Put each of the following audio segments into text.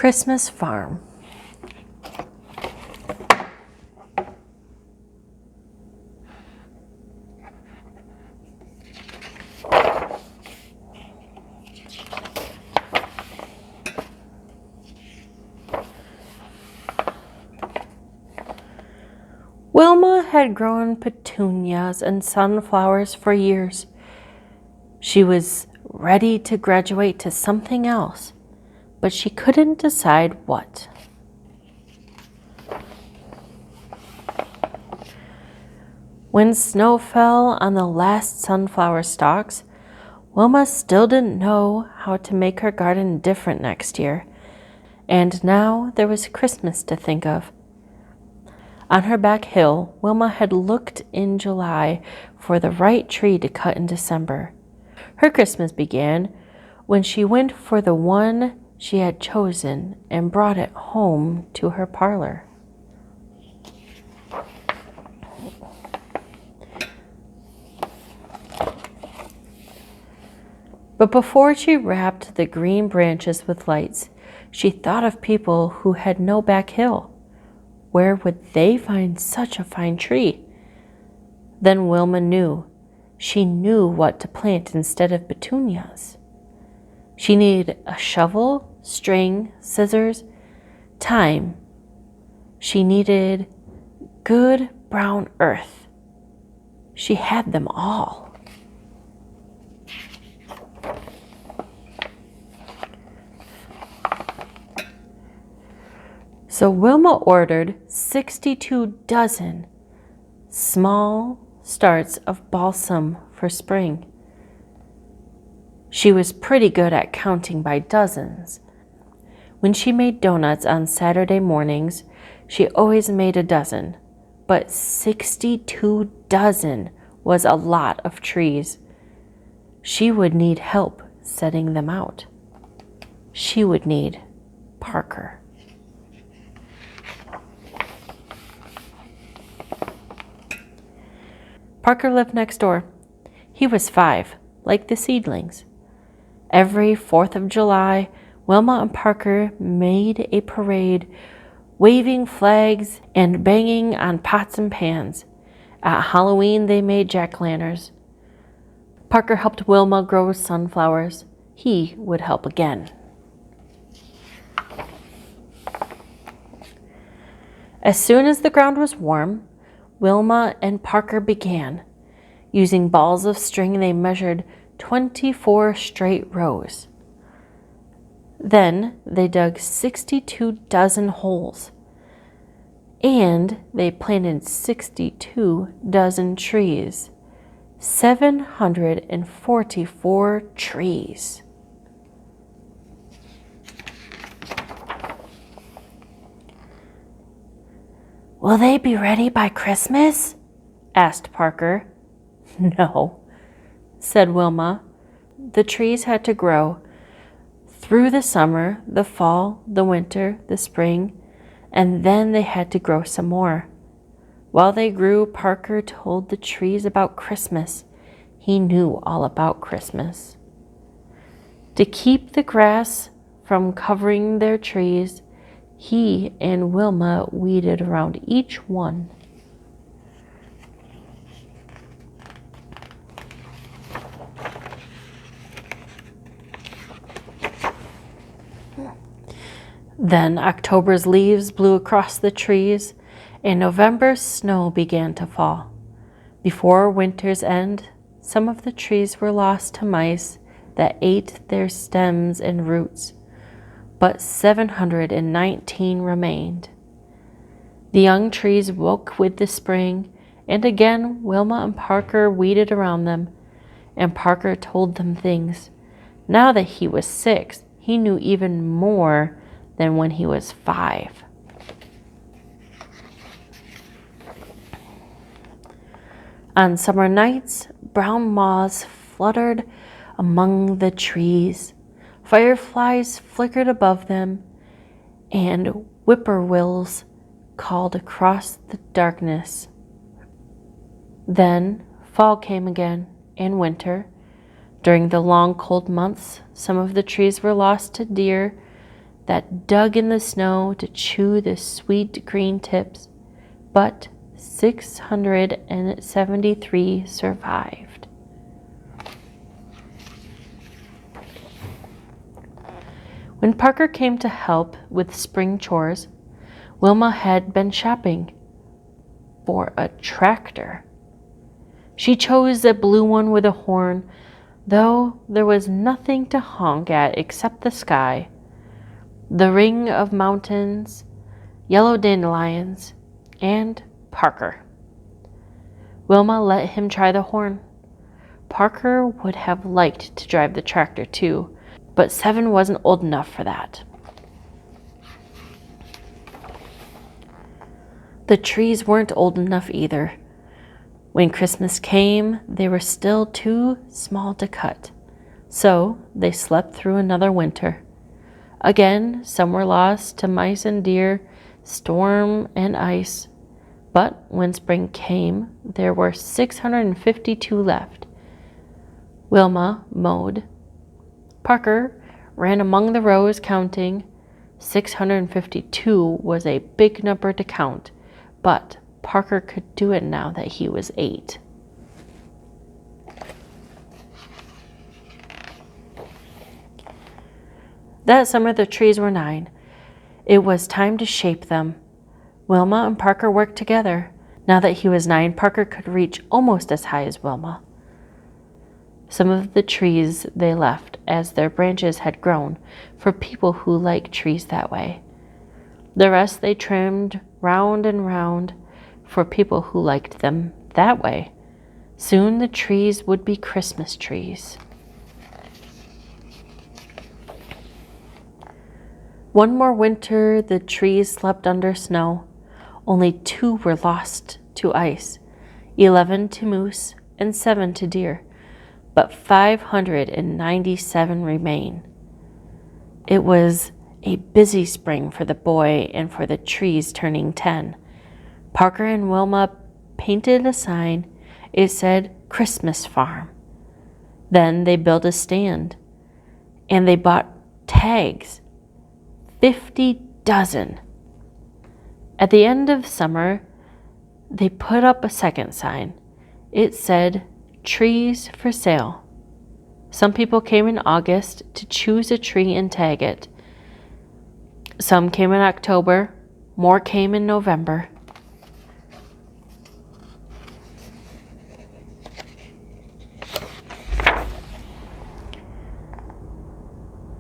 Christmas farm. Wilma had grown petunias and sunflowers for years. She was ready to graduate to something else, but she couldn't decide what. When snow fell on the last sunflower stalks, Wilma still didn't know how to make her garden different next year, and now there was Christmas to think of. On her back hill, Wilma had looked in July for the right tree to cut in December. Her Christmas began when she went for the one she had chosen and brought it home to her parlor. But before she wrapped the green branches with lights, she thought of people who had no back hill. Where would they find such a fine tree? Then Wilma knew. She knew what to plant instead of petunias. She needed a shovel, string, scissors, time. She needed good brown earth. She had them all. So Wilma ordered 62 dozen small starts of balsam for spring. She was pretty good at counting by dozens. When she made donuts on Saturday mornings, she always made a dozen, but 62 dozen was a lot of trees. She would need help setting them out. She would need Parker. Parker lived next door. He was 5, like the seedlings. Every 4th of July, Wilma and Parker made a parade, waving flags and banging on pots and pans. At Halloween, they made jack-o'-lanterns. Parker helped Wilma grow sunflowers. He would help again. As soon as the ground was warm, Wilma and Parker began. Using balls of string, they measured 24 straight rows. Then they dug 62 dozen holes, and they planted 62 dozen trees. 744 trees. "Will they be ready by Christmas?" asked Parker. "No," said Wilma. "The trees had to grow through the summer, the fall, the winter, the spring, and then they had to grow some more. While they grew, Parker told the trees about Christmas. He knew all about Christmas. To keep the grass from covering their trees, he and Wilma weeded around each one. Then October's leaves blew across the trees, and November's snow began to fall. Before winter's end, some of the trees were lost to mice that ate their stems and roots, but 719 remained. The young trees woke with the spring, and again Wilma and Parker weeded around them, and Parker told them things. Now that he was 6, he knew even more than when he was 5. On summer nights, brown moths fluttered among the trees, fireflies flickered above them, and whippoorwills called across the darkness. Then fall came again, and winter. During the long cold months, some of the trees were lost to deer, that dug in the snow to chew the sweet green tips, but 673 survived. When Parker came to help with spring chores, Wilma had been shopping for a tractor. She chose a blue one with a horn, though there was nothing to honk at except the sky, the ring of mountains, yellow dandelions, and Parker. Wilma let him try the horn. Parker would have liked to drive the tractor too, but 7 wasn't old enough for that. The trees weren't old enough either. When Christmas came, they were still too small to cut, so they slept through another winter. Again, some were lost to mice and deer, storm and ice, but when spring came, there were 652 left. Wilma mowed. Parker ran among the rows counting. 652 was a big number to count, but Parker could do it now that he was 8. That summer the trees were 9. It was time to shape them. Wilma and Parker worked together. Now that he was 9, Parker could reach almost as high as Wilma. Some of the trees they left as their branches had grown for people who like trees that way. The rest they trimmed round and round for people who liked them that way. Soon the trees would be Christmas trees. One more winter, the trees slept under snow. Only 2 were lost to ice, 11 to moose, and 7 to deer, but 597 remain. It was a busy spring for the boy and for the trees turning 10. Parker and Wilma painted a sign. It said Christmas Farm. Then they built a stand, and they bought tags, 50 dozen. At the end of summer, they put up a second sign. It said trees for sale. Some people came in August to choose a tree and tag it. Some came in October. More came in November.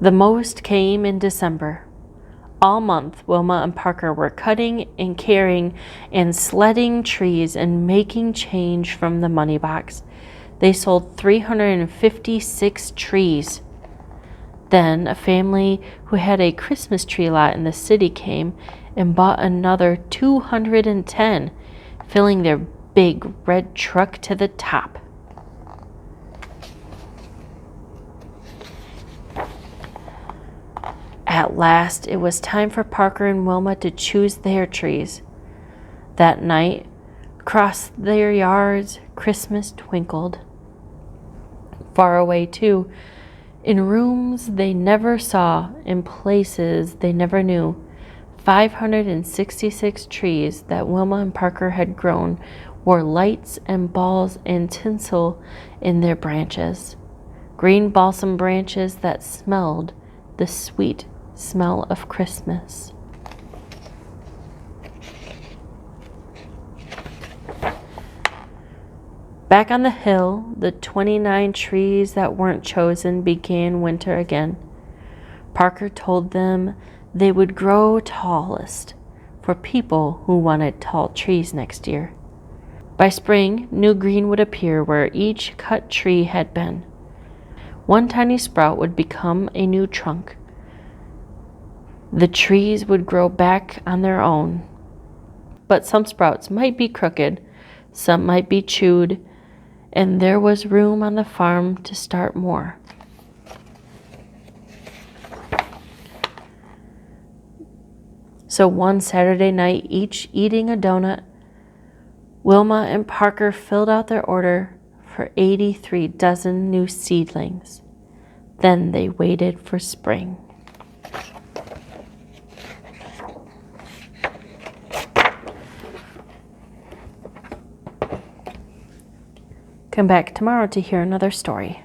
The most came in December. All month, Wilma and Parker were cutting and carrying and sledding trees and making change from the money box. They sold 356 trees. Then a family who had a Christmas tree lot in the city came and bought another 210, filling their big red truck to the top. At last, it was time for Parker and Wilma to choose their trees. That night, across their yards, Christmas twinkled. Far away, too, in rooms they never saw, in places they never knew, 566 trees that Wilma and Parker had grown wore lights and balls and tinsel in their branches. Green balsam branches that smelled the sweet smell of Christmas. Back on the hill, the 29 trees that weren't chosen began winter again. Parker told them they would grow tallest for people who wanted tall trees next year. By spring, new green would appear where each cut tree had been. One tiny sprout would become a new trunk. The trees would grow back on their own. But some sprouts might be crooked, some might be chewed, and there was room on the farm to start more. So one Saturday night, each eating a donut, Wilma and Parker filled out their order for 83 dozen new seedlings. Then they waited for spring. Come back tomorrow to hear another story.